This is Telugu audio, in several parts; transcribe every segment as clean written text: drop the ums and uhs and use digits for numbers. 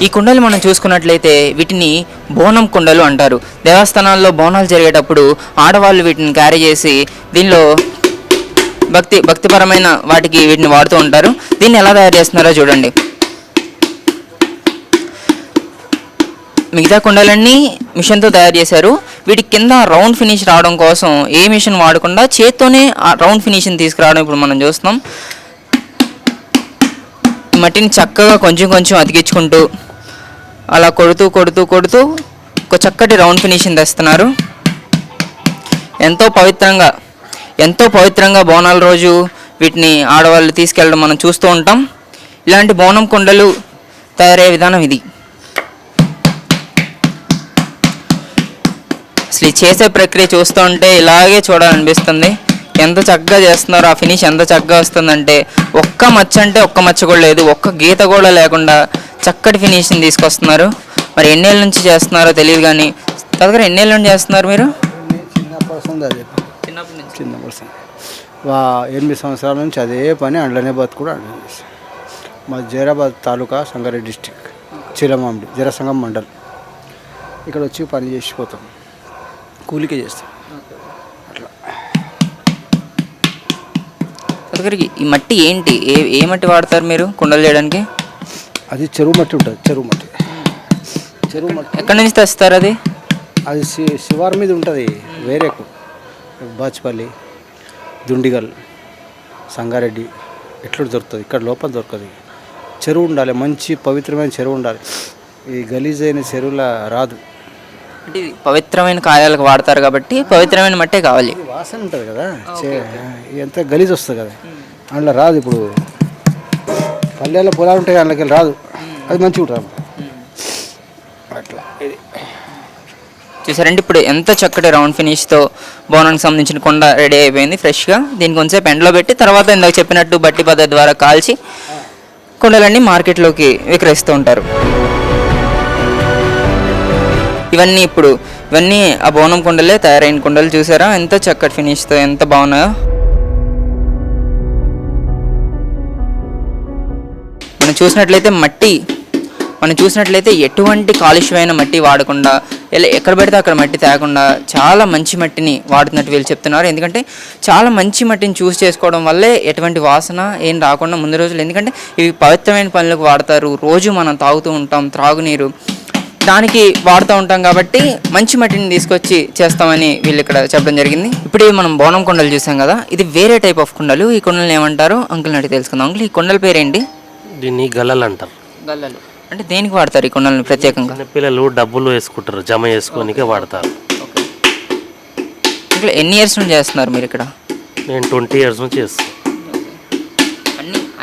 ఈ కుండలు మనం చూసుకున్నట్లయితే వీటిని బోనం కుండలు అంటారు. దేవస్థానాల్లో బోనాలు జరిగేటప్పుడు ఆడవాళ్ళు వీటిని క్యారీ చేసి దీనిలో భక్తిపరమైన వాటికి వీటిని వాడుతూ ఉంటారు. దీన్ని ఎలా తయారు చేస్తున్నారో చూడండి. మిగతా కుండలన్నీ మిషన్తో తయారు చేశారు. వీటికి కింద రౌండ్ ఫినిష్ రావడం కోసం ఏ మిషన్ వాడకుండా చేత్తోనే ఆ రౌండ్ ఫినిష్ని తీసుకురావడం ఇప్పుడు మనం చూస్తున్నాం. మట్టిని చక్కగా కొంచెం కొంచెం అతికించుకుంటూ అలా కొడుతూ ఒక చక్కటి రౌండ్ ఫినిష్ని తెస్తున్నారు. ఎంతో పవిత్రంగా బోనాల రోజు వీటిని ఆడవాళ్ళు తీసుకెళ్ళడం మనం చూస్తూ ఉంటాం. ఇలాంటి బోనం కుండలు తయారయ్యే విధానం ఇది. అసలు చేసే ప్రక్రియ చూస్తూ ఉంటే ఇలాగే చూడాలనిపిస్తుంది. ఎంత చక్కగా చేస్తున్నారో, ఆ ఫినిష్ ఎంత చక్కగా వస్తుందంటే ఒక్క మచ్చ అంటే ఒక్క మచ్చ కూడా లేదు, ఒక్క గీత కూడా లేకుండా చక్కటి ఫినిష్ని తీసుకొస్తున్నారు. మరి ఎన్నేళ్ళ నుంచి చేస్తున్నారో తెలియదు కానీ దగ్గర ఎన్నేళ్ళ నుంచి చేస్తున్నారు మీరు? చిన్నప్పుడు 8 సంవత్సరాల నుంచి అదే పని, అండ్లనే బతుకుడు అండ్లనే చేస్తాం. మా జైరాబాద్ తాలూకా సంగారెడ్డి డిస్టిక్ చిలమామిడి జరసంగం మండల్. ఇక్కడ వచ్చి పని చేసిపోతాం, కూలికే చేస్తాం అట్లా. దగ్గరికి ఈ మట్టి ఏంటి, ఏ మట్టి వాడతారు మీరు కుండలు చేయడానికి? అది చెరువు మట్టి ఉంటుంది. చెరువు మట్టి ఎక్కడి నుంచి తెస్తారు అది? అది శివారు మీద ఉంటుంది. వేరే బాచ్పల్లి, దుండిగల్, సంగారెడ్డి ఎట్లా దొరుకుతుంది. ఇక్కడ లోపల దొరకదు. చెరువు ఉండాలి, మంచి పవిత్రమైన చెరువు ఉండాలి. ఈ గలీజ్ అయిన చెరువులా రాదు. అంటే పవిత్రమైన కాయాలకు వాడతారు కాబట్టి పవిత్రమైన మట్టే కావాలి. వాసన ఉంటుంది కదా, ఎంత గలీజ్ వస్తుంది కదా, అందులో రాదు. ఇప్పుడు పల్లెల్లో పొలాలు ఉంటాయి, అందులోకి రాదు. అది మంచిగా రాదు అట్లా. ఇది చూసారండి, ఇప్పుడు ఎంత చక్కటి రౌండ్ ఫినిష్తో బోనానికి సంబంధించిన కొండ రెడీ అయిపోయింది ఫ్రెష్గా. దీన్ని కొంచెం ఎండలో పెట్టి తర్వాత ఇందాక చెప్పినట్టు బట్టి పద్ధతి ద్వారా కాల్చి కొండలన్నీ మార్కెట్లోకి విక్రయిస్తూ ఉంటారు. ఇవన్నీ ఆ బోనం కుండలే, తయారైన కుండలు. చూసారా ఎంత చక్కటి ఫినిష్తో ఎంత బాగున్నాయో. మనం చూసినట్లయితే ఎటువంటి కాలుష్యమైన మట్టి వాడకుండా, ఎక్కడ పెడితే అక్కడ మట్టి తేకుండా చాలా మంచి మట్టిని వాడుతున్నట్టు వీళ్ళు చెప్తున్నారు. ఎందుకంటే చాలా మంచి మట్టిని చూస్ చేసుకోవడం వల్లే ఎటువంటి వాసన ఏం రాకుండా ముందు రోజులు, ఎందుకంటే ఇవి పవిత్రమైన పనులకు వాడతారు. రోజు మనం తాగుతూ ఉంటాం, త్రాగునీరు దానికి వాడుతూ ఉంటాం కాబట్టి మంచి మట్టిని తీసుకొచ్చి చేస్తామని వీళ్ళు ఇక్కడ చెప్పడం జరిగింది. ఇప్పుడు మనం బోనం కుండలు చూసాం కదా, ఇది వేరే టైప్ ఆఫ్ కుండలు. ఈ కుండలు ఏమంటారు అంకుల్ అడిగి తెలుసుకుందాం. అంకుల్, ఈ కుండల పేరేంటి? దీన్ని గల్లలు అంటారు. గల్లలు అంటే దేనికి వాడతారు ఈ కుండలను ప్రత్యేకంగా? పిల్లలు డబ్బులు వేసుకుంటారు, జమ చేసుకోనికే వాడతారు. ఇంకా ఎన్ని ఇయర్స్ నుంచి చేస్తున్నారు మీరు ఇక్కడ? నేను 20 years నుంచి చేస్తాను.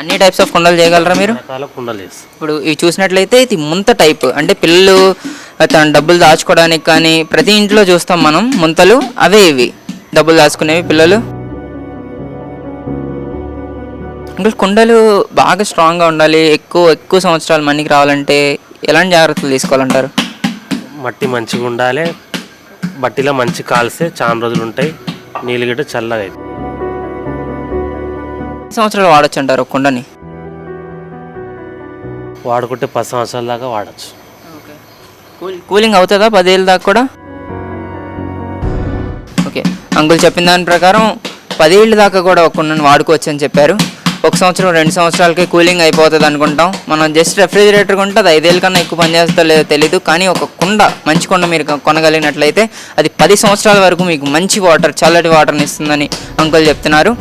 అన్ని టైప్స్ ఆఫ్ కుండలు చేయగలరా మీరు? కుండలు చేస్తాను. ఇప్పుడు ఇవి చూసినట్లయితే ఇది ముంత టైప్, అంటే పిల్లలు తన డబ్బులు దాచుకోవడానికి కానీ ప్రతి ఇంట్లో చూస్తాం మనం ముంతలు, అవే ఇవి డబ్బులు దాచుకునేవి పిల్లలు. ఇంకా కుండలు బాగా స్ట్రాంగ్గా ఉండాలి, ఎక్కువ సంవత్సరాలు మనకి రావాలంటే ఎలాంటి జాగ్రత్తలు తీసుకోవాలంటారు? మట్టి మంచిగా ఉండాలి, బట్టిలో మంచి కాల్స్తే చాలా రోజులు ఉంటాయి, నీళ్ళు గిట్ట చల్లగా అవుతుంది. సంవత్సరాలు వాడచ్చు అంటారు ఒక కుండని? వాడుకుంటే 10 సంవత్సరాల దాకా వాడచ్చు. కూలింగ్ అవుతుందా 10 ఏళ్ళ దాకా కూడా? ఓకే, అంకుల్ చెప్పిన దాని ప్రకారం 10 ఏళ్ళ దాకా కూడా ఒక కుండని వాడుకోవచ్చు అని చెప్పారు. 1 సంవత్సరం 2 సంవత్సరాలకి కూలింగ్ అయిపోతుంది అనుకుంటాం మనం. జస్ట్ రెఫ్రిజిరేటర్ కొంటే అది 5 ఏళ్ళ కన్నా ఎక్కువ పనిచేస్తా లేదో తెలీదు. కానీ ఒక కుండ, మంచి కుండ మీరు కొనగలిగినట్లయితే అది 10 సంవత్సరాల వరకు మీకు మంచి వాటర్, చల్లటి వాటర్ని ఇస్తుందని అంకుల్ చెప్తున్నారు.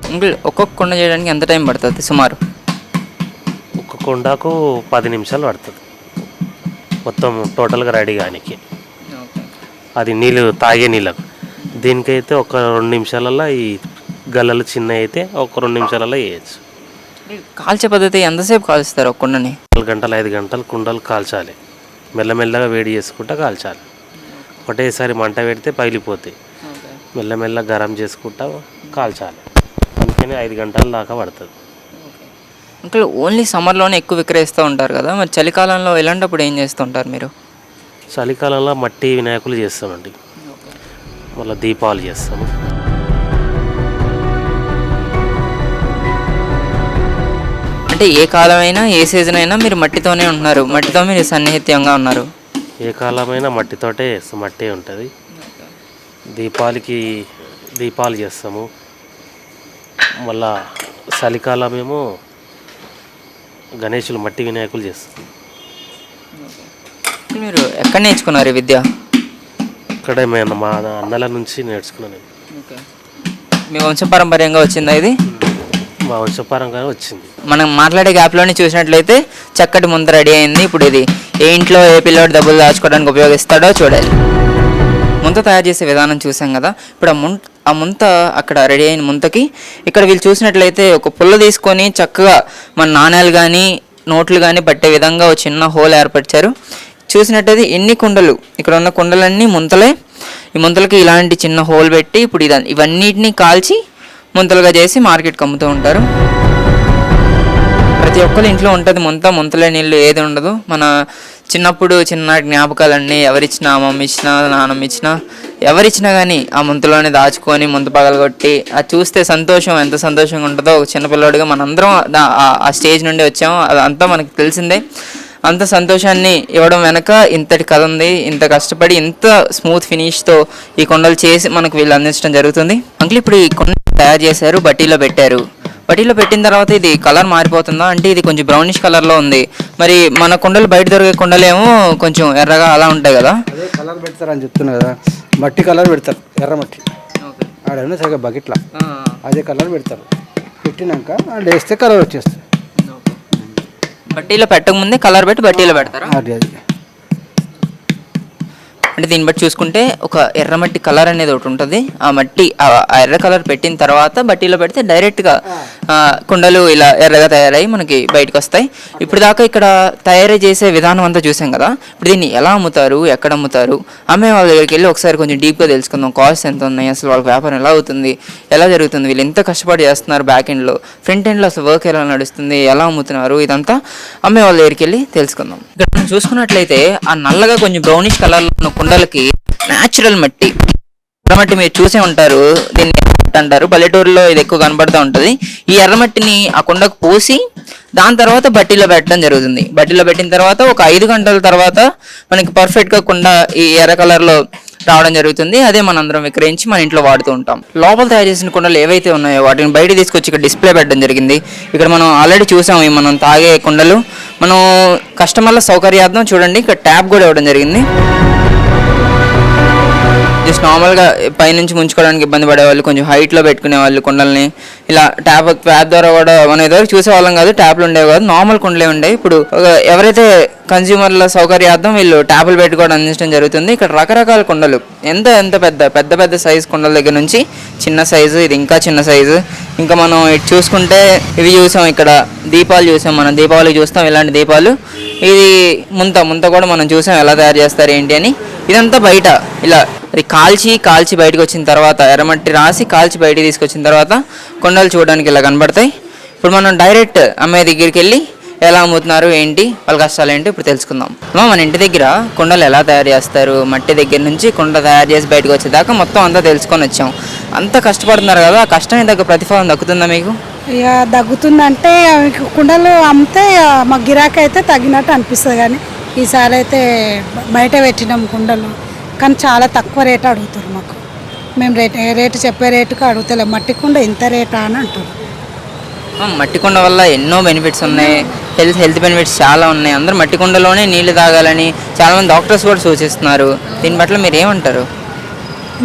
అంకుల్, ఒక్కొక్క కుండ చేయడానికి ఎంత టైం పడుతుంది సుమారు? ఒక్క కుండకు 10 నిమిషాలు పడుతుంది మొత్తం టోటల్గా రెడీ కానికి. అది నీళ్ళు తాగే నీళ్ళకు. దీనికైతే ఒక 2 నిమిషాలలో, ఈ గల్లలు చిన్న అయితే ఒక 2 నిమిషాలలో వేయచ్చు. కాల్చే పద్ధతి ఎంతసేపు కాల్స్తారు ఒక కుండని? 4 గంటలు 5 గంటలు కుండలు కాల్చాలి. మెల్లమెల్లగా వేడి చేసుకుంటా కాల్చాలి. ఒకటేసారి మంట పెడితే పగిలిపోతాయి. మెల్లమెల్ల గరం చేసుకుంటా కాల్చాలి. అందుకని 5 గంటల దాకా పడుతుంది. ఇంకా ఓన్లీ సమ్మర్లోనే ఎక్కువ విక్రయిస్తూ ఉంటారు కదా, మరి చలికాలంలో ఇలాంటప్పుడు ఏం చేస్తుంటారు మీరు? చలికాలంలో మట్టి వినాయకులు చేస్తామండి, మళ్ళీ దీపావళి చేస్తాము. అంటే ఏ కాలమైనా ఏ సీజన్ అయినా మీరు మట్టితోనే ఉంటున్నారు, మట్టితో మీరు సన్నిహిత్యంగా ఉన్నారు. ఏ కాలమైనా మట్టితోటే మట్టే ఉంటుంది. దీపావళికి దీపాలు చేస్తాము. మళ్ళా చలికాలమేమో గణేషులు మట్టి వినాయకులు చేస్తాం. మీరు ఎక్కడ నేర్చుకున్నారు ఈ విద్య? ఇక్కడే మేము మా అన్నల నుంచి నేర్చుకున్నాను. మీ వంశపారంపర్యంగా వచ్చిందా ఇది? మా వంశపారంగానే వచ్చింది. మనం మాట్లాడే గ్యాప్లోనే చూసినట్లయితే చక్కటి ముంత రెడీ అయింది. ఇప్పుడు ఇది ఏ ఇంట్లో ఏ పిల్లోడు డబ్బులు దాచుకోవడానికి ఉపయోగిస్తాడో చూడాలి. ముంత తయారు చేసే విధానం చూసాం కదా. ఇప్పుడు ఆ ముంత అక్కడ రెడీ అయిన ముంతకి ఇక్కడ వీళ్ళు చూసినట్లయితే ఒక పుల్ల తీసుకొని చక్కగా మన నాణ్యాలు కానీ నోట్లు కానీ పట్టే విధంగా ఒక చిన్న హోల్ ఏర్పరిచారు. చూసినట్టయితే ఎన్ని కుండలు, ఇక్కడ ఉన్న కుండలన్నీ ముంతలే. ఈ ముంతలకి ఇలాంటి చిన్న హోల్ పెట్టి ఇప్పుడు ఇవన్నిటిని కాల్చి ముంతలుగా చేసి మార్కెట్కి అమ్ముతూ ఉంటారు. ప్రతి ఒక్కరి ఇంట్లో ఉంటుంది ముంతలే నీళ్ళు ఏది ఉండదు. మన చిన్నప్పుడు చిన్న జ్ఞాపకాలన్నీ ఎవరిచ్చినా, అమ్మమ్మ ఇచ్చినా, నాన్నమ్మ ఇచ్చినా, ఎవరిచ్చినా కానీ ఆ ముంతలోనే దాచుకొని ముంత పగలగొట్టి అది చూస్తే సంతోషం ఎంత సంతోషంగా ఉంటుందో. ఒక చిన్నపిల్లడిగా మనందరం ఆ స్టేజ్ నుండి వచ్చాము, అదంతా మనకు తెలిసిందే. అంత సంతోషాన్ని ఇవ్వడం వెనక ఇంతటి కథ ఉంది. ఇంత కష్టపడి ఇంత స్మూత్ ఫినిష్తో ఈ కొండలు చేసి మనకు వీళ్ళు అందించడం జరుగుతుంది. అంకుల్ ఇప్పుడు ఈ కొండ తయారు చేశారు, బట్టీలో పెట్టారు. బట్టీలో పెట్టిన తర్వాత ఇది కలర్ మారిపోతుందా? అంటే ఇది కొంచెం బ్రౌనిష్ కలర్లో ఉంది. మరి మన కొండలు బయట దొరికే కొండలేమో కొంచెం ఎర్రగా అలా ఉంటాయి కదా. అదే కలర్ పెడతారు అని చెప్తున్నా కదా, మట్టి కలర్ పెడతారు, ఎర్ర మట్టి ఆడైనా సరిగ్గా బకెట్లో అదే కలర్ పెడతారు. పెట్టినాక వాళ్ళు వేస్తే కలర్ వచ్చేస్తుంది. బట్టీలో పెట్టకముందే కలర్ పెట్టి బట్టీలో పెడతారా? అది అంటే దీన్ని బట్టి చూసుకుంటే ఒక ఎర్రమట్టి కలర్ అనేది ఒకటి ఉంటుంది. ఆ మట్టి ఆ ఎర్ర కలర్ పెట్టిన తర్వాత బట్టీలో పెడితే డైరెక్ట్గా కుండలు ఇలా ఎర్రగా తయారై మనకి బయటకు వస్తాయి. ఇప్పుడు దాకా ఇక్కడ తయారు చేసే విధానం అంతా చూసాం కదా. ఇప్పుడు దీన్ని ఎలా అమ్ముతారు, ఎక్కడ అమ్ముతారు, అమ్మే వాళ్ళ దగ్గరికి వెళ్ళి ఒకసారి కొంచెం డీప్గా తెలుసుకుందాం. కాస్ట్ ఎంత ఉన్నాయి, అసలు వాళ్ళకి వ్యాపారం ఎలా అవుతుంది, ఎలా జరుగుతుంది, వీళ్ళు ఎంత కష్టపడి చేస్తున్నారు, బ్యాక్ ఎండ్లో ఫ్రంట్ ఎండ్లో అసలు వర్క్ ఎలా నడుస్తుంది, ఎలా అమ్ముతున్నారు, ఇదంతా అమ్మే వాళ్ళ దగ్గరికి వెళ్ళి తెలుసుకుందాం. ఇక్కడ మనం చూసుకున్నట్లయితే ఆ నల్లగా కొంచెం బ్రౌనిష్ కలర్లో ఉన్న కుండలకి న్యాచురల్ మట్టి, ఎర్రమట్టి మీరు చూసే ఉంటారు. దీన్ని అంటారు, పల్లెటూరులో ఇది ఎక్కువ కనబడుతూ ఉంటుంది. ఈ ఎర్రమట్టిని ఆ కుండకు పోసి దాని తర్వాత బట్టీలో పెట్టడం జరుగుతుంది. బట్టీలో పెట్టిన తర్వాత ఒక 5 గంటల తర్వాత మనకి పర్ఫెక్ట్గా కుండ ఈ ఎర్ర కలర్లో రావడం జరుగుతుంది. అదే మనందరం విక్రయించి మన ఇంట్లో వాడుతూ ఉంటాం. లోపల తయారు చేసిన కుండలు ఏవైతే ఉన్నాయో వాటిని బయట తీసుకొచ్చి ఇక్కడ డిస్ప్లే పెట్టడం జరిగింది. ఇక్కడ మనం ఆల్రెడీ చూసాం మనం తాగే కుండలు. మనం కస్టమర్ల సౌకర్యార్థం చూడండి ఇక్కడ ట్యాప్ కూడా ఇవ్వడం జరిగింది. జస్ట్ నార్మల్గా పైనుంచి ముంచుకోవడానికి ఇబ్బంది పడేవాళ్ళు, కొంచెం హైట్లో పెట్టుకునే వాళ్ళు కుండల్ని ఇలా ట్యాప్ ద్వారా కూడా మనం ఎదురు చూసేవాళ్ళం కాదు. ట్యాప్లు ఉండేవి కాదు, నార్మల్ కుండలే ఉండేవి. ఇప్పుడు ఎవరైతే కన్జ్యూమర్ల సౌకర్యార్థం వీళ్ళు ట్యాపులు పెట్టుకోవడం అందించడం జరుగుతుంది. ఇక్కడ రకరకాల కుండలు, ఎంత పెద్ద సైజు కుండల దగ్గర నుంచి చిన్న సైజు, ఇది ఇంకా చిన్న సైజు. ఇంకా మనం ఇటు చూసుకుంటే ఇవి చూసాం, ఇక్కడ దీపాలు చూసాం. మనం దీపావళికి చూస్తాం ఇలాంటి దీపాలు. ఇది ముంత కూడా మనం చూసాం ఎలా తయారు చేస్తారు ఏంటి అని. ఇదంతా బయట ఇలా అది కాల్చి బయటకు వచ్చిన తర్వాత ఎర్రమట్టి రాసి కాల్చి బయటికి తీసుకొచ్చిన తర్వాత కొండలు చూడడానికి ఇలా కనబడతాయి. ఇప్పుడు మనం డైరెక్ట్ అమ్మాయి దగ్గరికి వెళ్ళి ఎలా అమ్ముతున్నారు ఏంటి, వాళ్ళ కష్టాలు ఏంటి ఇప్పుడు తెలుసుకుందాం. మన ఇంటి దగ్గర కుండలు ఎలా తయారు చేస్తారు, మట్టి దగ్గర నుంచి కుండ తయారు చేసి బయటకు వచ్చేదాకా మొత్తం అంతా తెలుసుకొని వచ్చాం. అంత కష్టపడుతున్నారు కదా, ఆ కష్టం దగ్గర ప్రతిఫలం దక్కుతుందా మీకు? ఇక దగ్గుతుందంటే కుండలు అమ్మితే మాకు గిరాకీ అయితే తగ్గినట్టు అనిపిస్తుంది. కానీ ఈసారి అయితే బయట పెట్టినాం కుండలు, కానీ చాలా తక్కువ రేటు అడుగుతారు మాకు. మేము రేటు చెప్పే రేటుకు అడుగుతలేము. మట్టి కుండ ఇంత రేటా అని అంటారు. మట్టి కుండ వల్ల ఎన్నో బెనిఫిట్స్ ఉన్నాయి, హెల్త్ బెనిఫిట్స్ చాలా ఉన్నాయి. అందరూ మట్టి కుండలోనే నీళ్లు తాగాలని చాలామంది డాక్టర్స్ కూడా సూచిస్తున్నారు. దీని పట్ల మీరు ఏమంటారు?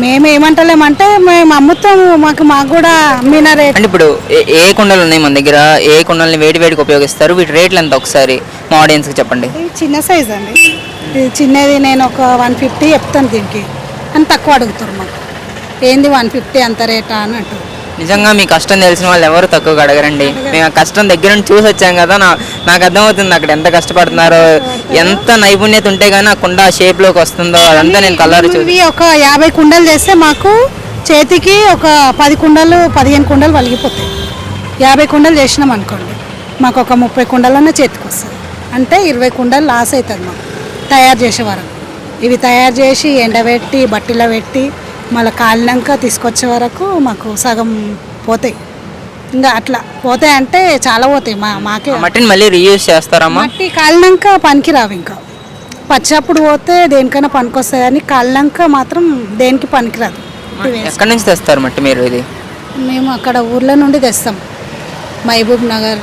మేము ఏమంటలేమంటే మేము అమ్ముతాము, మాకు కూడా అమ్మిన రేట్. అంటే ఇప్పుడు ఏ కుండలు ఉన్నాయి మన దగ్గర, ఏ కుండల్ని వేడికి ఉపయోగిస్తారు, వీటి రేట్లు ఎంత ఒకసారి మా ఆడియన్స్కి చెప్పండి. చిన్న సైజ్ అండి, ఇది చిన్నది. నేను ఒక 150 చెప్తాను దీనికి అని తక్కువ అడుగుతారు మాకు. ఏంది 150 అంత రేటా అని అంటారు. నిజంగా మీ కష్టం తెలిసిన వాళ్ళు ఎవరు తక్కువగా అడగరండి. మేము ఆ కష్టం దగ్గర నుంచి చూసి వచ్చాం కదా, నాకు అర్థమవుతుంది అక్కడ ఎంత కష్టపడుతున్నారో, ఎంత నైపుణ్యత ఉంటే కానీ ఆ కుండ షేప్లోకి వస్తుందో అదంతా నేను కలర్ చూసి. ఒక 50 కుండలు చేస్తే మాకు చేతికి ఒక 10 కుండలు 15 కుండలు వలిగిపోతాయి. 50 కుండలు చేసినాం అనుకోండి, మాకు ఒక 30 కుండలన్నా చేతికి వస్తుంది. అంటే 20 కుండలు లాస్ అవుతుంది మాకు తయారు చేసే వరకు. ఇవి తయారు చేసి ఎండబెట్టి బట్టిలో పెట్టి మళ్ళీ కాలినాక తీసుకొచ్చే వరకు మాకు సగం పోతాయి. ఇంకా అట్లా పోతాయి అంటే చాలా పోతాయి మాకే. ఆ మట్టిని మళ్ళీ రీయూజ్ చేస్తారమ్మా? మట్టి కాలినాక పనికి రావు, ఇంకా పచ్చప్పుడు పోతే దేనికైనా పనికి వస్తాయి కానీ కాలినాక మాత్రం దేనికి పనికిరాదు. ఎక్కడి నుంచి తెస్తారు మట్టి మీరు? ఇది మేము అక్కడ ఊర్ల నుండి తెస్తాం, మహబూబ్ నగర్,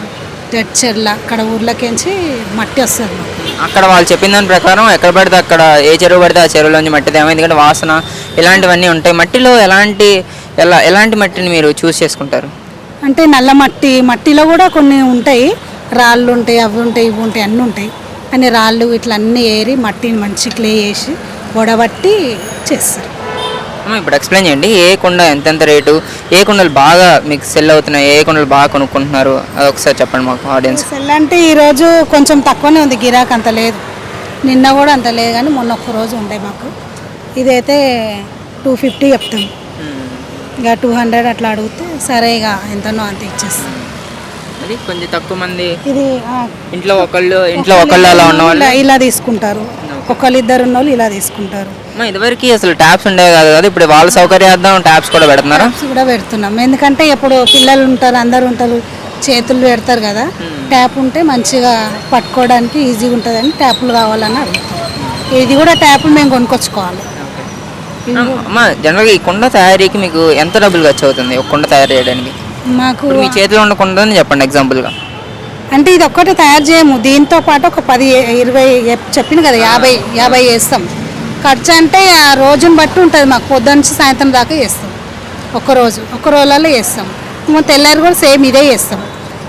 జడ్చెర్ల, అక్కడ ఊర్లకించి మట్టి వస్తుంది మాకు. అక్కడ వాళ్ళు చెప్పిన దాని ప్రకారం ఎక్కడ పడితే అక్కడ ఏ చెరువు పడితే ఆ చెరువులోంచి మట్టి తేమో, ఎందుకంటే వాసన ఇలాంటివన్నీ ఉంటాయి. మట్టిలో ఎలాంటి మట్టిని మీరు చూస్ చేసుకుంటారు? అంటే నల్ల మట్టి, మట్టిలో కూడా కొన్ని ఉంటాయి, రాళ్ళు ఉంటాయి, అవి ఉంటాయి, ఇవి ఉంటాయి, అన్నీ ఉంటాయి. అని రాళ్ళు ఇట్లా అన్నీ ఏరి మట్టిని మంచి క్లే చేసి వడబట్టి చేస్తారు. ఇప్పుడు ఎక్స్ప్లెయిన్ చేయండి, ఏ కుండ ఎంతెంత రేటు, ఏ కుండలు బాగా మీకు సెల్ అవుతున్నాయి, ఏ కుండలు బాగా కొనుక్కుంటున్నారు, అది ఒకసారి చెప్పండి మాకు ఆడియన్స్. సెల్ అంటే ఈరోజు కొంచెం తక్కువనే ఉంది, గిరాక్ అంత లేదు, నిన్న కూడా అంత లేదు, కానీ మొన్న ఒక్క రోజు ఉండే మాకు. ఇదైతే 250 చెప్తాం, ఇక 200 అట్లా అడిగితే సరే ఇక ఎంతనో అంత ఇచ్చేస్తాం. అది కొంచెం తక్కువ మంది ఇది ఇంట్లో ఒకళ్ళు అలా ఉన్న వాళ్ళు ఇలా తీసుకుంటారు, ఒకళ్ళు ఇద్దరు ఉన్న వాళ్ళు ఇలా తీసుకుంటారు. ఇదివరకు అసలు ట్యాప్స్ ఉండేవి కాదు కదా, ఇప్పుడు వాళ్ళ సౌకర్యార్థం ట్యాప్స్ కూడా పెడుతున్నారు. ట్యాప్స్ కూడా పెడుతున్నాం, ఎందుకంటే ఇప్పుడు పిల్లలు ఉంటారు, అందరు ఉంటారు, చేతులు పెడతారు కదా, ట్యాప్ ఉంటే మంచిగా పట్టుకోవడానికి ఈజీగా ఉంటుందని ట్యాపులు కావాలని అడుగుతాం. ఇది కూడా ట్యాపులు మేము కొనుక్కొచ్చుకోవాలి. అమ్మా, జనరల్గా ఈ కుండ తయారీకి మీకు ఎంత డబ్బులు ఖర్చు అవుతుంది ఒక కుండ తయారు చేయడానికి? మాకు మీ చేతిలో ఉన్న కుండని చెప్పండి ఎగ్జాంపుల్గా. అంటే ఇది ఒక్కటి తయారు చేయము, దీంతో పాటు ఒక 10-20 చెప్పిన కదా, 50 వేస్తాం. ఖర్చు అంటే ఆ రోజుని బట్టి ఉంటుంది, మాకు పొద్దున్న నుంచి సాయంత్రం దాకా చేస్తాం. ఒక రోజులలో చేస్తాం. తెల్లారి కూడా సేమ్ ఇదే చేస్తాం.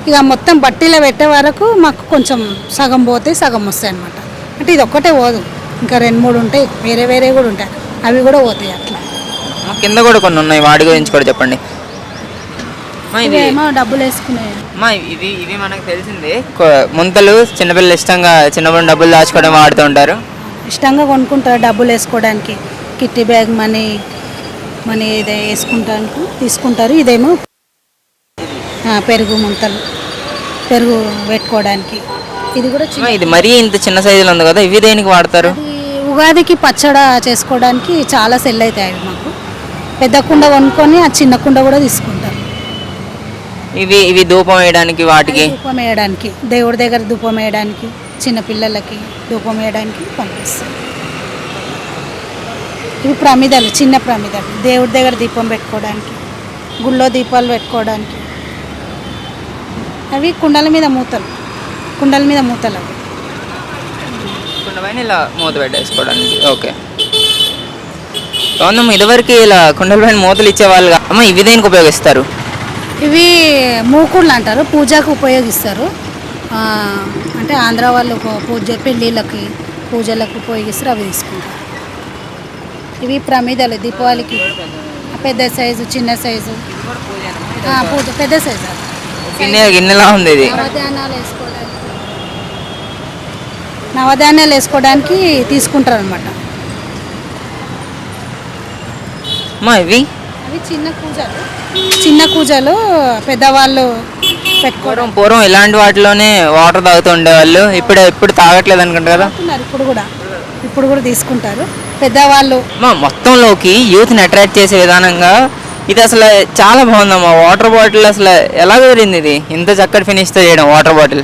ఇక మొత్తం బట్టీలో పెట్టే వరకు మాకు కొంచెం సగం పోతాయి, సగం వస్తాయి అన్నమాట. అంటే ఇది ఒక్కటే పోదు, ఇంకా 2-3 ఉంటాయి, వేరే కూడా ఉంటాయి, అవి కూడా పోతాయి అట్లా. కింద కూడా కొన్ని ఉన్నాయి, వాటి గురించి కూడా చెప్పండి. ఇవేమో డబ్బులు వేసుకునేవి. ఇవి మనకు తెలిసింది, ముంతలు చిన్నపిల్లలు ఇష్టంగా చిన్నప్పుడు డబ్బులు దాచుకోవడం వాడుతూ ఉంటారు, ఇష్టంగా కొనుక్కుంటారు డబ్బులు వేసుకోవడానికి. కిట్టి బ్యాగ్ మనీ ఇదే వేసుకుంటానికి తీసుకుంటారు. ఇదేమో పెరుగు ముంతలు, పెరుగు పెట్టుకోవడానికి. ఇది కూడా ఇది మరీ ఇంత చిన్న సైజులో ఉంది కదా, ఇవి దేనికి వాడతారు? ఉగాదికి పచ్చడి చేసుకోవడానికి చాలా సెల్ అవుతాయి అవి మాకు. పెద్ద కుండ కొనుక్కొని ఆ చిన్న కుండ కూడా తీసుకుంటారు. ఇవి ధూపం వేయడానికి, వాటికి ధూపం వేయడానికి, దేవుడి దగ్గర ధూపం వేయడానికి, చిన్నపిల్లలకి ధూపం వేయడానికి పంపిస్తాం. ఇవి ప్రమిదలు, చిన్న ప్రమిదలు, దేవుడి దగ్గర దీపం పెట్టుకోవడానికి, గుళ్ళో దీపాలు పెట్టుకోవడానికి. అవి కుండల మీద మూతలు అవి కుండ పైన ఇలా మూత పెట్టేసుకోవడానికి. ఓకే, అవునమ్మా, ఇదివరకు ఇలా కుండల పైన మూతలు ఇచ్చేవాళ్ళు. అమ్మ, ఇవి దేనికి ఉపయోగిస్తారు? ఇవి మూకుళ్ళు అంటారు, పూజకు ఉపయోగిస్తారు. అంటే ఆంధ్ర వాళ్ళు పూజ పెళ్ళిళ్ళకి పూజలకు ఉపయోగిస్తారు, అవి తీసుకుంటారు. ఇవి ప్రమిదలు దీపావళికి, పెద్ద సైజు, చిన్న సైజు, పూజ పెద్ద సైజు. గిన్నెలా ఉంది ఇది. నవధాన్యాలు వేసుకోవడానికి తీసుకుంటారు అనమాట. ఇవి చిన్న కూజలు పెద్దవాళ్ళు పెట్టుకోవడం. పూర్వం ఇలాంటి వాటిలోనే వాటర్ తాగుతూ ఉండేవాళ్ళు, ఇప్పుడు తాగట్లేదు అనుకుంటా కదా. ఇప్పుడు కూడా తీసుకుంటారు పెద్దవాళ్ళు. మొత్తంలోకి యూత్ని అట్రాక్ట్ చేసే విధానంగా ఇది అసలు చాలా బాగుందమ్మా. వాటర్ బాటిల్ అసలు ఎలా కుదిరింది ఇది, ఇంత చక్కటి ఫినిష్తో చేయడం? వాటర్ బాటిల్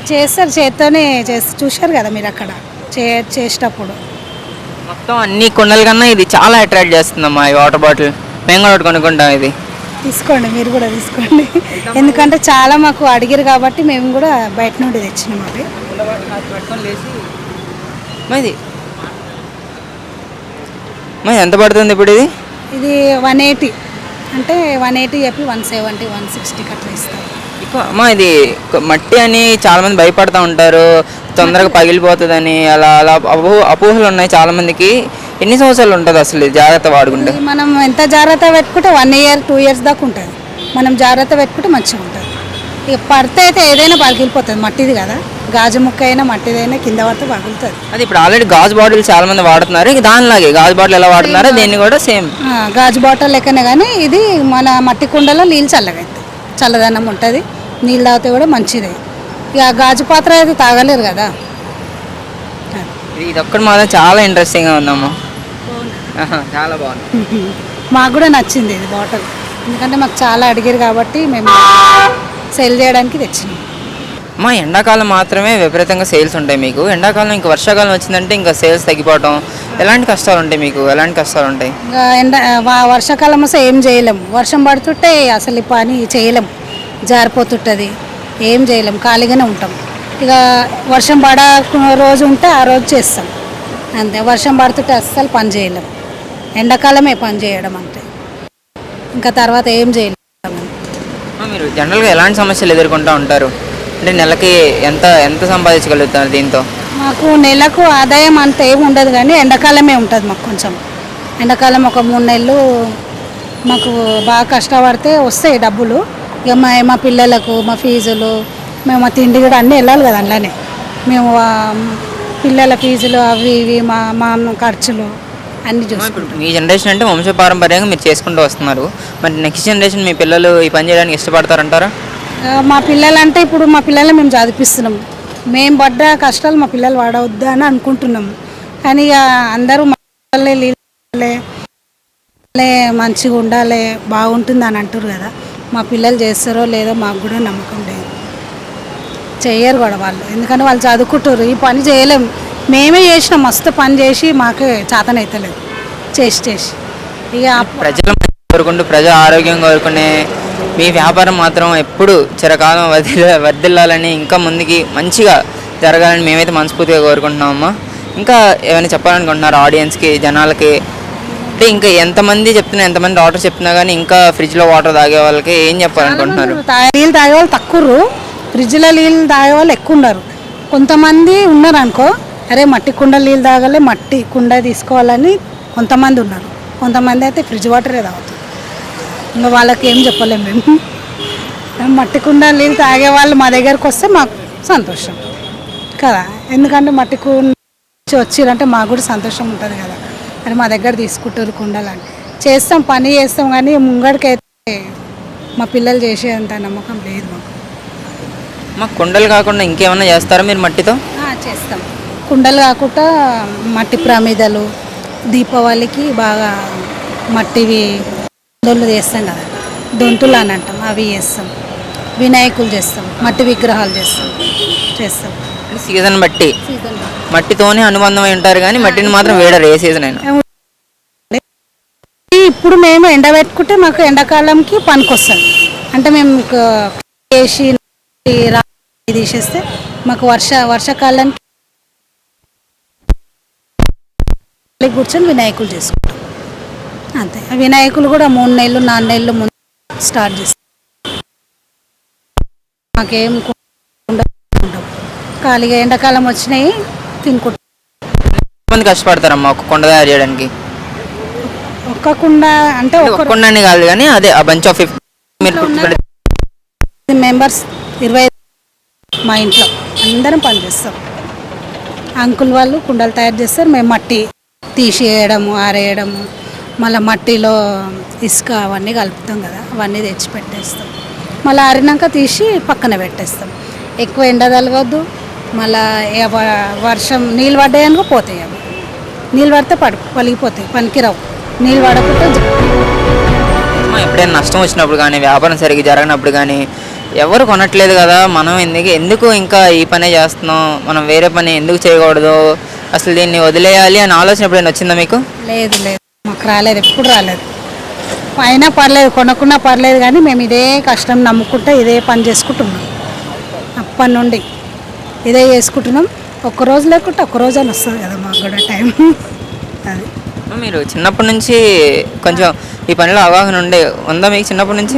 చేస్తారు, చేత్తోనే చూశారు కదా మీరు అక్కడ చేసేటప్పుడు. మొత్తం అన్ని కుండల కన్నా ఇది చాలా అట్రాక్ట్ చేస్తుందమ్మా ఈ వాటర్ బాటిల్. మేము కూడా కొనుక్కుంటాం, ఇది తీసుకోండి, మీరు కూడా తీసుకోండి. ఎందుకంటే చాలా మాకు అడిగారు కాబట్టి మేము కూడా బయట నుండి తెచ్చినాం. అది ఎంత పడుతుంది ఇప్పుడు ఇది? ఇది 180, అంటే 180 చెప్పి 170, 160 అట్లా ఇస్తారు. అమ్మా, ఇది మట్టి అని చాలా మంది భయపడుతూ ఉంటారు, తొందరగా పగిలిపోతుందని, అలా అపోహలు ఉన్నాయి చాలా మందికి. ఎన్ని సంవత్సరాలు ఉంటుంది అసలు జాగ్రత్త వాడుకుంటే? మనం ఎంత జాగ్రత్త పెట్టుకుంటే 1 year 2 years దాకా ఉంటుంది. మనం జాగ్రత్త పెట్టుకుంటే మంచిగా ఉంటుంది. ఇక పడితే అయితే ఏదైనా పగిలిపోతుంది, మట్టిది కదా, గాజు ముక్క అయినా మట్టిదైనా కింద పడితే పగులుతుంది. అది ఇప్పుడు ఆల్రెడీ గాజు బాటిల్ చాలా మంది వాడుతున్నారు, దానిలాగే గాజు బాటిల్ ఎలా వాడుతున్నారో దీన్ని కూడా సేమ్ గాజు బాటిల్ లెక్కనే, కానీ ఇది మన మట్టి కుండలో నీళ్ళు చల్లగా అవుతాయి, చల్లదనం ఉంటుంది, నీళ్ళు తాగితే కూడా మంచిదే. ఇక గాజు పాత్ర అయితే తాగలేరు కదా. ఇది ఒక్కటి మాత్రం చాలా ఇంట్రెస్టింగ్గా ఉందమ్మా, చాలా బాగుంది. మాకు కూడా నచ్చింది ఇది బాటిల్. ఎందుకంటే మాకు చాలా అడిగారు కాబట్టి మేము సేల్ చేయడానికి తెచ్చినాం. మా ఎండాకాలం మాత్రమే విపరీతంగా సేల్స్ ఉంటాయి మీకు. ఎండాకాలం ఇంకా వర్షాకాలం వచ్చిందంటే ఇంకా సేల్స్ తగ్గిపోవడం, ఎలాంటి కష్టాలు ఉంటాయి మీకు? ఎలాంటి కష్టాలు ఉంటాయి? ఇంకా వర్షాకాలం వస్తే ఏం చేయలేం, వర్షం పడుతుంటే అసలు ఈ పని చేయలేం, జారిపోతుంటుంది, ఏం చేయలేం, ఖాళీగానే ఉంటాం. ఇక వర్షం పడ రోజు ఉంటే ఆ రోజు చేస్తాం అంతే. వర్షం పడుతుంటే అస్సలు పని చేయలేం, ఎండాకాలమే పని చేయడం అంటే, ఇంకా తర్వాత ఏం చేయలేం. మీరు జనరల్గా ఎలాంటి సమస్యలు ఎదుర్కొంటూ ఉంటారు? అంటే నెలకి ఎంత ఎంత సంపాదించగలుగుతారు దీంతో? మాకు నెలకు ఆదాయం అంత ఏమి ఉండదు, కానీ ఎండాకాలమే ఉంటుంది మాకు. కొంచెం ఎండాకాలం ఒక 3 నెలలు మాకు బాగా కష్టపడితే వస్తాయి డబ్బులు. ఇక మా పిల్లలకు మా ఫీజులు, మేము మా తిండి కూడా అన్నీ వెళ్ళాలి కదా అందులోనే. మేము పిల్లల ఫీజులు అవి ఇవి మా ఖర్చులు అన్నీ చూసుకుంటాం. మీ జనరేషన్ అంటే వంశపారంపర్యంగా మీరు చేసుకుంటూ వస్తున్నారు. మరి నెక్స్ట్ జనరేషన్ మీ పిల్లలు ఈ పని చేయడానికి ఇష్టపడతారంటారా? మా పిల్లలంటే ఇప్పుడు మా పిల్లల్ని మేము చదివిస్తున్నాం, మేము పడ్డ కష్టాలు మా పిల్లలు పడవద్దు అని అనుకుంటున్నాం. కానీ ఇక అందరూ మా పిల్లలే మంచిగా ఉండాలి, బాగుంటుంది అని అంటారు కదా. మా పిల్లలు చేస్తారో లేదో మాకు కూడా నమ్మకం లేదు, చెయ్యరు కూడా వాళ్ళు. ఎందుకంటే వాళ్ళు చదువుకుంటారు, ఈ పని చేయలేము. మేమే చేసినాం, మస్తు పని చేసి మాకు చేతనైతలేదు చేసి ఇక ప్రజల కోరుకుంటూ ప్రజల ఆరోగ్యం కోరుకునే మీ వ్యాపారం మాత్రం ఎప్పుడు చిరకాలం వర్ధిల్లాలని, ఇంకా ముందుకి మంచిగా జరగాలని మేమైతే మనస్ఫూర్తిగా కోరుకుంటున్నామమ్మా. ఇంకా ఏమైనా చెప్పాలనుకుంటున్నారు ఆడియన్స్కి, జనాలకి? అంటే ఇంకా ఎంతమంది ఎంతమంది ఆర్డర్ చెప్తున్నా కానీ ఇంకా ఫ్రిడ్జ్లో వాటర్ తాగే వాళ్ళకి ఏం చెప్పాలనుకుంటున్నారు? నీళ్ళు తాగే వాళ్ళు తక్కువ, ఫ్రిడ్జ్లో నీళ్ళు తాగే వాళ్ళు ఎక్కువ ఉన్నారు. కొంతమంది ఉన్నారు అనుకో, అరే మట్టి కుండ నీళ్ళు తాగాలి, మట్టి కుండ తీసుకోవాలని కొంతమంది ఉన్నారు. కొంతమంది అయితే ఫ్రిడ్జ్ వాటరే తాగుతారు. ఇంకా వాళ్ళకి ఏం చెప్పలేము మేము. మట్టి కుండ నీళ్ళు తాగే వాళ్ళు మా దగ్గరకు వస్తే మాకు సంతోషం కదా, ఎందుకంటే మట్టి కుండ వచ్చిరంటే మాకు కూడా సంతోషం ఉంటుంది కదా. అని మా దగ్గర తీసుకుంటారు కుండలని. చేస్తాం, పని చేస్తాం, కానీ ముంగడికైతే మా పిల్లలు చేసేంత నమ్మకం లేదు మాకు. మాకు కుండలు కాకుండా ఇంకేమైనా చేస్తారా మీరు మట్టితో? చేస్తాం, కుండలు కాకుండా మట్టి ప్రమిదలు, దీపావళికి బాగా మట్టివి దొంతులు చేస్తాం కదా, దొంతులు అని అంటాం, అవి చేస్తాం. వినాయకులు చేస్తాం, మట్టి విగ్రహాలు చేస్తాం. సీజన్ బట్టి మట్టితోనే అనుబంధం అయి ఉంటారు, కానీ మట్టిని మాత్రం వేడరు ఏ సీజన్ అయినా. ఇప్పుడు మేము ఎండబెట్టుకుంటే మాకు ఎండాకాలంకి పనికొస్తుంది. అంటే మేము వేసి తీసేస్తే మాకు వర్షాకాలానికి కూర్చొని వినాయకులు చేసుకుంటాం అంతే. వినాయకులు కూడా 3 నెలలు 4 నెలలు ముందు స్టార్ట్ చేస్తాం. మాకేం ఖాళీగా ఎండాకాలం వచ్చినాయి తినుకుంటాం. ఎంతమంది కష్టపడతారమ్మా ఒక కుండ తయారు చేయడానికి? ఒక్క కుండ అంటే ఒక కుండని కాదు కానీ అదే ఆ బంచ్ ఆఫ్ మెంబర్స్ 20 మా ఇంట్లో అందరం పనిచేస్తాం. అంకుల్ వాళ్ళు కుండలు తయారు చేస్తారు, మేము మట్టి తీసేయడము, ఆరేయడము, మళ్ళీ మట్టిలో ఇసుక అవన్నీ కలుపుతాం కదా, అవన్నీ తెచ్చి పెట్టేస్తాం. మళ్ళీ ఆరినాక తీసి పక్కన పెట్టేస్తాం. ఎక్కువ ఎండ తగలవద్దు, మళ్ళీ వర్షం నీళ్ళు పడ్డాయనుకో పోతాయి. అవి నీళ్ళు పడితే పలిగిపోతాయి, పనికిరావు. నీళ్ళు పడకుండా ఎప్పుడైనా నష్టం వచ్చినప్పుడు కానీ, వ్యాపారం సరిగ్గా జరగనప్పుడు కానీ, ఎవరు కొనట్లేదు కదా, మనం ఎందుకు ఇంకా ఈ పనే చేస్తున్నాం, మనం వేరే పని ఎందుకు చేయకూడదు, అసలు దీన్ని వదిలేయాలి అని ఆలోచన ఎప్పుడైనా వచ్చిందా మీకు? లేదు, మాకు రాలేదు, ఎప్పుడు రాలేదు. అయినా పర్లేదు, కొనకున్నా పర్లేదు, కానీ మేము ఇదే కష్టం నమ్ముకుంటా ఇదే పని చేసుకుంటున్నాం. అప్పటి నుండి ఇదే చేసుకుంటున్నాం. ఒక్కరోజు లేకుంటే ఒక్కరోజు అని వస్తుంది కదా మాకు కూడా టైం. అది మీరు చిన్నప్పటి నుంచి కొంచెం ఈ పనిలో అవగాహన ఉందా మీకు? చిన్నప్పటి నుంచి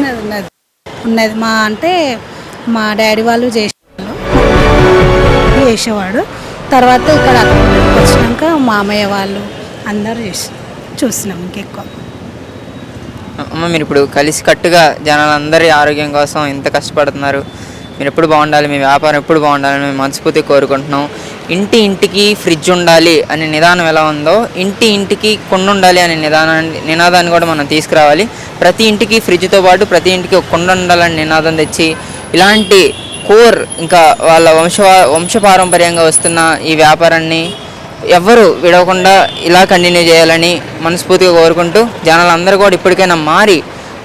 ఉన్నది. మా డాడీ వాళ్ళు చేసేవాడు. తర్వాత ఇక్కడ వచ్చినాక మామయ్య వాళ్ళు అందరూ చూస్తున్నాం ఇంకెక్కువ. అమ్మ, మీరు ఇప్పుడు కలిసికట్టుగా జనాలందరి ఆరోగ్యం కోసం ఎంత కష్టపడుతున్నారు. మీరు ఎప్పుడు బాగుండాలి, మీ వ్యాపారం ఎప్పుడు బాగుండాలని మేము మనస్ఫూర్తిగా కోరుకుంటున్నాం. ఇంటికి ఫ్రిడ్జ్ ఉండాలి అనే నిదానం ఎలా ఉందో, ఇంటికి కుండ ఉండాలి అనే నినాదాన్ని కూడా మనం తీసుకురావాలి. ప్రతి ఇంటికి ఫ్రిడ్జ్తో పాటు ప్రతి ఇంటికి ఒక కుండ ఉండాలని నినాదం తెచ్చి, ఇలాంటి కోర్ ఇంకా వాళ్ళ వంశపారంపర్యంగా వస్తున్న ఈ వ్యాపారాన్ని ఎవ్వరు విడవకుండా ఇలా కంటిన్యూ చేయాలని మనస్ఫూర్తిగా కోరుకుంటూ, జనాలందరూ కూడా ఇప్పటికైనా మారి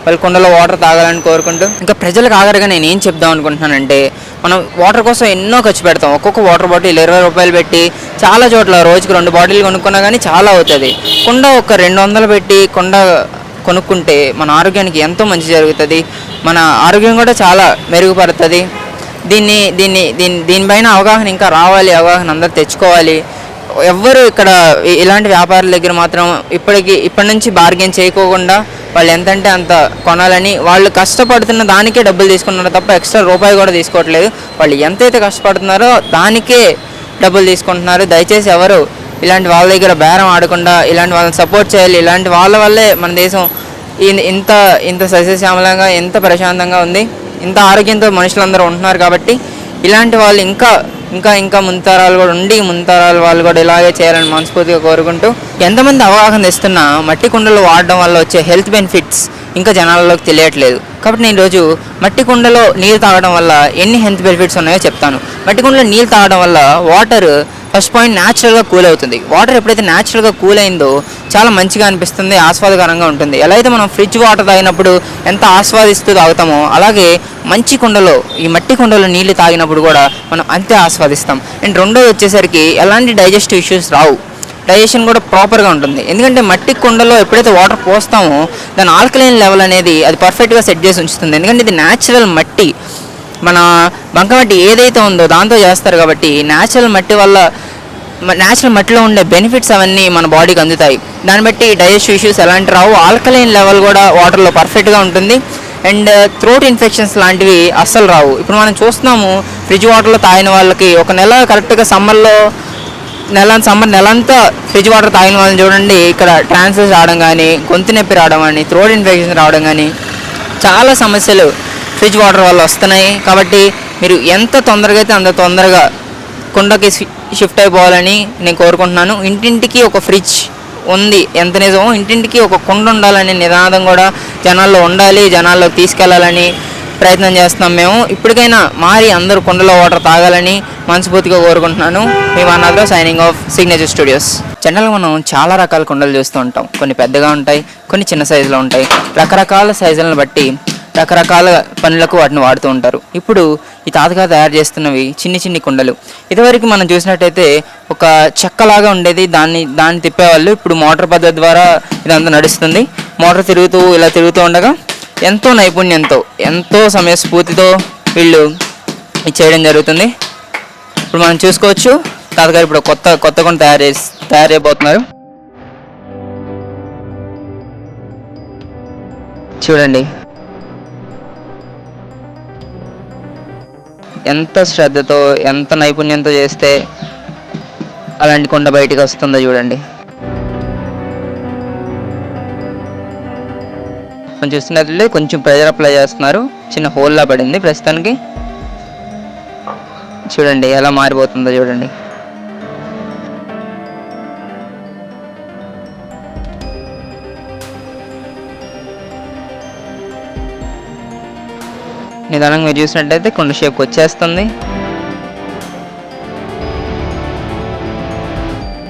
వాళ్ళు కుండలో వాటర్ తాగాలని కోరుకుంటూ ఇంకా ప్రజలకు ఆఖరిగా నేను ఏం చెప్దాం అనుకుంటున్నానంటే, మనం వాటర్ కోసం ఎన్నో ఖర్చు పెడతాం. ఒక్కొక్క వాటర్ బాటిల్ 20 రూపాయలు పెట్టి చాలా చోట్ల రోజుకి 2 బాటిల్ కొనుక్కున్నా కానీ చాలా అవుతుంది. కుండ ఒక 200 పెట్టి కుండ కొనుక్కుంటే మన ఆరోగ్యానికి ఎంతో మంచి జరుగుతుంది, మన ఆరోగ్యం కూడా చాలా మెరుగుపడుతుంది. దీనిపైన అవగాహన ఇంకా రావాలి, అవగాహన అందరు తెచ్చుకోవాలి. ఎవ్వరు ఇక్కడ ఇలాంటి వ్యాపారుల దగ్గర మాత్రం ఇప్పటి నుంచి బార్గెన్ చేయకోకుండా వాళ్ళు ఎంతంటే అంత కొనాలని, వాళ్ళు కష్టపడుతున్న దానికే డబ్బులు తీసుకుంటున్నారు తప్ప ఎక్స్ట్రా రూపాయి కూడా తీసుకోవట్లేదు. వాళ్ళు ఎంతైతే కష్టపడుతున్నారో దానికే డబ్బులు తీసుకుంటున్నారు. దయచేసి ఎవరు ఇలాంటి వాళ్ళ దగ్గర బేరం ఆడకుండా ఇలాంటి వాళ్ళని సపోర్ట్ చేయాలి. ఇలాంటి వాళ్ళ వల్లే మన దేశం ఇంత సస్యశ్యామలంగా, ఎంత ప్రశాంతంగా ఉంది, ఇంత ఆరోగ్యంతో మనుషులందరూ ఉంటున్నారు. కాబట్టి ఇలాంటి వాళ్ళు ఇంకా ముంతరాలు కూడా ఉండి ముంతరాలు వాళ్ళు కూడా ఇలాగే చేయాలని మనస్ఫూర్తిగా కోరుకుంటూ, ఎంతమంది అవగాహన ఇస్తున్నా మట్టి కుండలు వాడడం వల్ల వచ్చే హెల్త్ బెనిఫిట్స్ ఇంకా జనాలలోకి తెలియట్లేదు. కాబట్టి నేను ఈరోజు మట్టి కుండలో నీళ్ళు తాగడం వల్ల ఎన్ని హెల్త్ బెనిఫిట్స్ ఉన్నాయో చెప్తాను. మట్టి కుండలో నీళ్ళు తాగడం వల్ల వాటర్ ఫస్ట్ పాయింట్ న్యాచురల్గా కూల్ అవుతుంది. వాటర్ ఎప్పుడైతే న్యాచురల్గా కూల్ అయిందో చాలా మంచిగా అనిపిస్తుంది, ఆస్వాదకరంగా ఉంటుంది. ఎలా అయితే మనం ఫ్రిడ్జ్ వాటర్ తాగినప్పుడు ఎంత ఆస్వాదిస్తూ తాగుతామో, అలాగే మంచి కుండలో ఈ మట్టి కుండలో నీళ్ళు తాగినప్పుడు కూడా మనం అంతే ఆస్వాదిస్తాం. అండ్ రెండోది వచ్చేసరికి ఎలాంటి డైజెస్టివ్ ఇష్యూస్ రావు, డైజెషన్ కూడా ప్రాపర్గా ఉంటుంది. ఎందుకంటే మట్టి కుండలో ఎప్పుడైతే వాటర్ పోస్తామో దాని ఆల్కలైన్ లెవెల్ అనేది అది పర్ఫెక్ట్గా సెట్ చేసి ఉంచుతుంది. ఎందుకంటే ఇది న్యాచురల్ మట్టి, మన బంకమట్టి ఏదైతే ఉందో దాంతో చేస్తారు. కాబట్టి న్యాచురల్ మట్టిలో ఉండే బెనిఫిట్స్ అవన్నీ మన బాడీకి అందుతాయి. దాన్ని బట్టి డైజెస్టివ్ ఇష్యూస్ ఎలాంటి రావు, ఆల్కలైన్ లెవెల్ కూడా వాటర్లో పర్ఫెక్ట్గా ఉంటుంది. అండ్ థ్రోట్ ఇన్ఫెక్షన్స్ లాంటివి అస్సలు రావు. ఇప్పుడు మనం చూస్తున్నాము ఫ్రిడ్జ్ వాటర్లో తాగిన వాళ్ళకి ఒక నెల కరెక్ట్గా సమ్మర్ నెలంతా ఫ్రిడ్జ్ వాటర్ తాగిన వాళ్ళని చూడండి, ఇక్కడ ట్రాన్సెస్ రావడం కానీ, గొంతు నొప్పి రావడం కానీ, థ్రోట్ ఇన్ఫెక్షన్ రావడం కానీ చాలా సమస్యలు ఫ్రిడ్జ్ వాటర్ వల్ల వస్తున్నాయి. కాబట్టి మీరు ఎంత తొందరగా అయితే అంత తొందరగా కుండకి షిఫ్ట్ అయిపోవాలని నేను కోరుకుంటున్నాను. ఇంటింటికి ఒక ఫ్రిడ్జ్ ఉంది ఎంత నిజమో, ఇంటింటికి ఒక కుండ ఉండాలనే నినాదం కూడా జనాల్లో ఉండాలి, జనాల్లోకి తీసుకెళ్లాలని ప్రయత్నం చేస్తున్నాం మేము. ఇప్పటికైనా మారి అందరూ కుండలో వాటర్ తాగాలని మనస్ఫూర్తిగా కోరుకుంటున్నాను. మీ one signing off signature studios. జనరల్గా మనం చాలా రకాల కుండలు చూస్తూ ఉంటాం. కొన్ని పెద్దగా ఉంటాయి, కొన్ని చిన్న సైజులో ఉంటాయి. రకరకాల సైజులను బట్టి రకరకాల పనులకు వాటిని వాడుతూ ఉంటారు. ఇప్పుడు ఈ తాతగారు తయారు చేస్తున్నవి చిన్ని కుండలు. ఇదివరకు మనం చూసినట్టయితే ఒక చెక్కలాగా ఉండేది, దాన్ని తిప్పేవాళ్ళు. ఇప్పుడు మోటార్ పద్ధతి ద్వారా ఇదంతా నడుస్తుంది. మోటార్ ఇలా తిరుగుతూ ఉండగా ఎంతో నైపుణ్యంతో, ఎంతో సమయస్ఫూర్తితో వీళ్ళు ఇది చేయడం జరుగుతుంది. ఇప్పుడు మనం చూసుకోవచ్చు తాతగారు ఇప్పుడు కొత్త కుండ తయారు చేయబోతున్నారు. చూడండి ఎంత శ్రద్ధతో, ఎంత నైపుణ్యంతో చేస్తే అలాంటి కుండ బయటికి వస్తుందో చూడండి. కొంచెం చూస్తున్నట్లయితే కొంచెం ప్రెజర్ అప్లై చేస్తున్నారు, చిన్న హోల్లా పడింది ప్రస్తుతానికి. చూడండి ఎలా మారిపోతుందో చూడండి. నిదానంగా మీరు చూసినట్టయితే కుండ షేప్కి వచ్చేస్తుంది.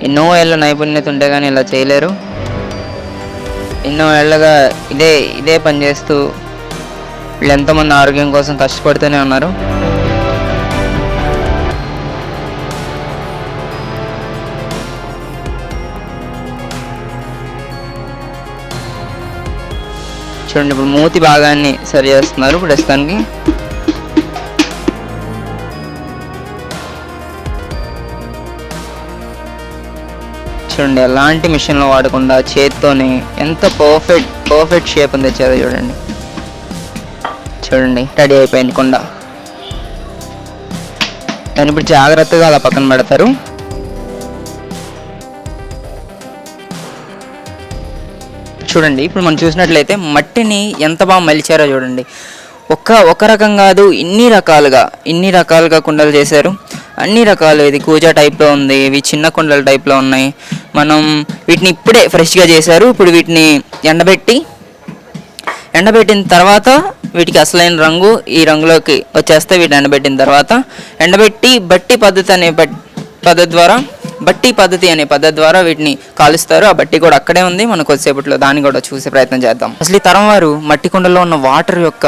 ఎన్నో ఏళ్ళ నైపుణ్యత ఉంటే కానీ ఇలా చేయలేరు. ఎన్నో ఏళ్ళగా ఇదే పని చేస్తూ వీళ్ళు ఎంతోమంది ఆరోగ్యం కోసం కష్టపడుతూనే ఉన్నారు. చూడండి ఇప్పుడు మూతి భాగాన్ని సరి చేస్తున్నారు ప్రస్తుతానికి. చూడండి ఎలాంటి మిషన్లో వాడకుండా చేత్తోనే ఎంత పర్ఫెక్ట్ షేప్ అని తెచ్చారో చూడండి. చూడండి రెడీ అయిపోయింది కుండ. దాన్ని ఇప్పుడు జాగ్రత్తగా అలా పక్కన పెడతారు. చూడండి ఇప్పుడు మనం చూసినట్లయితే మట్టిని ఎంత బాగా మలిచారో చూడండి. ఒక రకం కాదు, ఇన్ని రకాలుగా కుండలు చేశారు. అన్ని రకాలు, ఇది కూజా టైప్లో ఉంది, ఇవి చిన్న కుండల టైప్లో ఉన్నాయి. మనం వీటిని ఇప్పుడే ఫ్రెష్గా చేశారు. ఇప్పుడు వీటిని ఎండబెట్టిన తర్వాత వీటికి అసలైన రంగు ఈ రంగులోకి వచ్చేస్తే వీటిని ఎండబెట్టిన తర్వాత బట్టి పద్ధతి ద్వారా బట్టి పద్ధతి అనే పద్ధతి ద్వారా వీటిని కాలుస్తారు. ఆ బట్టి కూడా అక్కడే ఉంది. మనం కొద్దిసేపట్లో దాన్ని కూడా చూసే ప్రయత్నం చేద్దాం. అసలు ఈ తరం వారు మట్టి కుండలో ఉన్న వాటర్ యొక్క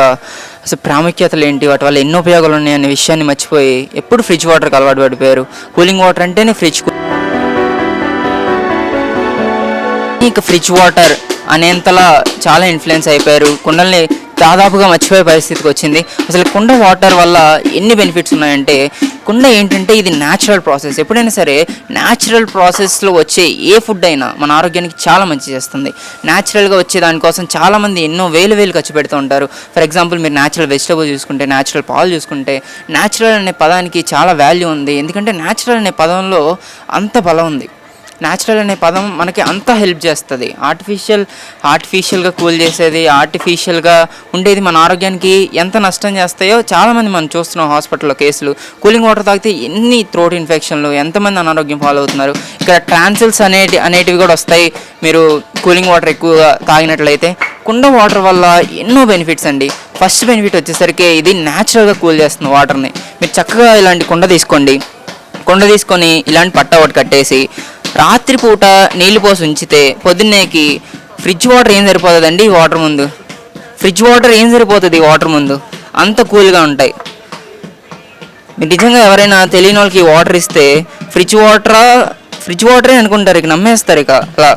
అసలు ప్రాముఖ్యతలు ఏంటి, వాటి వల్ల ఎన్నో ఉపయోగాలు ఉన్నాయి అనే విషయాన్ని మర్చిపోయి ఎప్పుడు ఫ్రిడ్జ్ వాటర్కి అలవాటు పడిపోయారు. కూలింగ్ వాటర్ అంటేనే ఫ్రిడ్జ్ వాటర్ అనేంతలా చాలా ఇన్ఫ్లుయెన్స్ అయిపోయారు. కుండల్ని దాదాపుగా మర్చిపోయే పరిస్థితికి వచ్చింది. అసలు కుండ వాటర్ వల్ల ఎన్ని బెనిఫిట్స్ ఉన్నాయంటే, కుండ ఏంటంటే ఇది న్యాచురల్ ప్రాసెస్. ఎప్పుడైనా సరే న్యాచురల్ ప్రాసెస్లో వచ్చే ఏ ఫుడ్ అయినా మన ఆరోగ్యానికి చాలా మంచి చేస్తుంది. న్యాచురల్గా వచ్చే దానికోసం చాలామంది ఎన్నో వేలు ఖర్చు పెడుతూ ఉంటారు. ఫర్ ఎగ్జాంపుల్ మీరు న్యాచురల్ వెజిటబుల్ చూసుకుంటే, న్యాచురల్ పాలు చూసుకుంటే, న్యాచురల్ అనే పదానికి చాలా వాల్యూ ఉంది. ఎందుకంటే న్యాచురల్ అనే పదంలో అంత బలం ఉంది. న్యాచురల్ అనే పదం మనకి అంత హెల్ప్ చేస్తుంది. ఆర్టిఫిషియల్గా కూల్ చేసేది, ఆర్టిఫిషియల్గా ఉండేది మన ఆరోగ్యానికి ఎంత నష్టం చేస్తాయో చాలామంది మనం చూస్తున్నాం హాస్పిటల్లో కేసులు. కూలింగ్ వాటర్ తాగితే ఎన్ని థ్రోట్ ఇన్ఫెక్షన్లు, ఎంతమంది అనారోగ్యం ఫాలో అవుతున్నారు. ఇక్కడ ట్రాన్సిల్స్ అనేటివి కూడా వస్తాయి మీరు కూలింగ్ వాటర్ ఎక్కువగా తాగినట్లయితే. కుండ వాటర్ వల్ల ఎన్నో బెనిఫిట్స్ అండి. ఫస్ట్ బెనిఫిట్ వచ్చేసరికి ఇది న్యాచురల్గా కూల్ చేస్తుంది వాటర్ని. మీరు చక్కగా ఇలాంటి కుండ తీసుకొని ఇలాంటి పట్ట ఒకటి కట్టేసి రాత్రిపూట నీళ్లు పోసి ఉంచితే పొద్దున్నేకి ఫ్రిడ్జ్ వాటర్ ఏం సరిపోతుందండి వాటర్ ముందు. ఫ్రిడ్జ్ వాటర్ ఏం సరిపోతుంది వాటర్ ముందు, అంత కూల్గా ఉంటాయి. మీరు నిజంగా ఎవరైనా తెలియని వాళ్ళకి వాటర్ ఇస్తే ఫ్రిడ్జ్ వాటరే అనుకుంటారు, ఇక నమ్మేస్తారు. ఇక అలా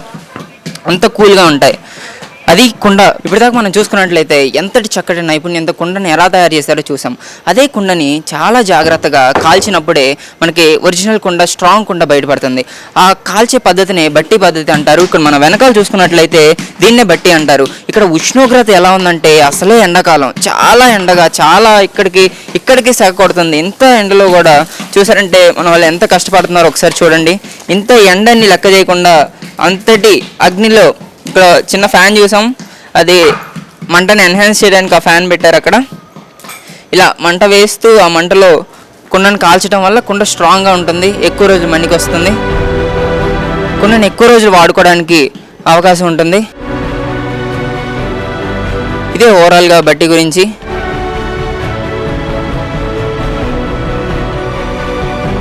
అంత కూల్గా ఉంటాయి. అది కుండ. ఇప్పటిదాకా మనం చూసుకున్నట్లయితే ఎంతటి చక్కటి నైపుణ్యంతో కుండని ఎలా తయారు చేశారో చూసాం. అదే కుండని చాలా జాగ్రత్తగా కాల్చినప్పుడే మనకి ఒరిజినల్ కుండ, స్ట్రాంగ్ కుండ బయటపడుతుంది. ఆ కాల్చే పద్ధతిని బట్టి పద్ధతి అంటారు. ఇక్కడ మన వెనకాల చూసుకున్నట్లయితే దీన్నే బట్టి అంటారు. ఇక్కడ ఉష్ణోగ్రత ఎలా ఉందంటే అసలే ఎండాకాలం, చాలా ఎండగా, చాలా ఇక్కడికి సెగ కొడుతుంది. ఇంత ఎండలో కూడా చూసారంటే మన వాళ్ళు ఎంత కష్టపడుతున్నారో ఒకసారి చూడండి. ఇంత ఎండని లెక్క చేయకుండా అంతటి అగ్నిలో ఇక్కడ చిన్న ఫ్యాన్ చూసాం, అది మంటని ఎన్హాన్స్ చేయడానికి ఆ ఫ్యాన్ పెట్టారు అక్కడ. ఇలా మంట వేస్తూ ఆ మంటలో కుండను కాల్చడం వల్ల కుండ స్ట్రాంగ్గా ఉంటుంది, ఎక్కువ రోజులు మనికి వస్తుంది, కుండను ఎక్కువ రోజులు వాడుకోవడానికి అవకాశం ఉంటుంది. ఇదే ఓవరాల్గా బట్టి గురించి.